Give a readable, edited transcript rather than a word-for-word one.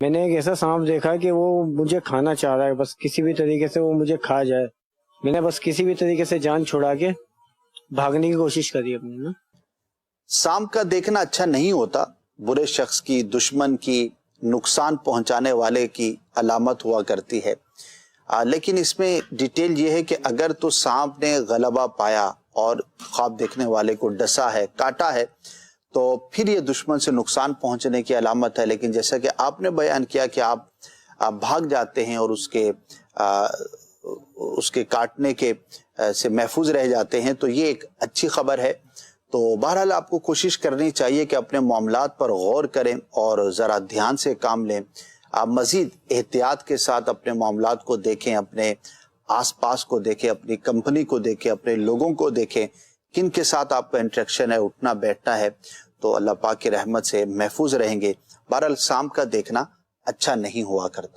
میں نے ایک ایسا سانپ دیکھا کہ وہ مجھے کھانا چاہ رہا ہے، بس کسی بھی طریقے سے وہ مجھے کھا جائے. میں نے بس کسی بھی طریقے سے جان چھڑا کے بھاگنے کی کوشش کری اپنی نا. سانپ کا دیکھنا اچھا نہیں ہوتا، برے شخص کی، دشمن کی، نقصان پہنچانے والے کی علامت ہوا کرتی ہے. لیکن اس میں ڈیٹیل یہ ہے کہ اگر تو سانپ نے غلبہ پایا اور خواب دیکھنے والے کو ڈسا ہے، کاٹا ہے، تو پھر یہ دشمن سے نقصان پہنچنے کی علامت ہے. لیکن جیسا کہ آپ نے بیان کیا کہ آپ بھاگ جاتے ہیں اور اس کے کاٹنے کے سے محفوظ رہ جاتے ہیں، تو یہ ایک اچھی خبر ہے. تو بہرحال آپ کو کوشش کرنی چاہیے کہ اپنے معاملات پر غور کریں اور ذرا دھیان سے کام لیں. آپ مزید احتیاط کے ساتھ اپنے معاملات کو دیکھیں، اپنے آس پاس کو دیکھیں، اپنی کمپنی کو دیکھیں، اپنے لوگوں کو دیکھیں، کن کے ساتھ آپ کا انٹریکشن ہے، اٹھنا بیٹھنا ہے. تو اللہ پاک کی رحمت سے محفوظ رہیں گے. بہرحال سانپ کا دیکھنا اچھا نہیں ہوا کرتا.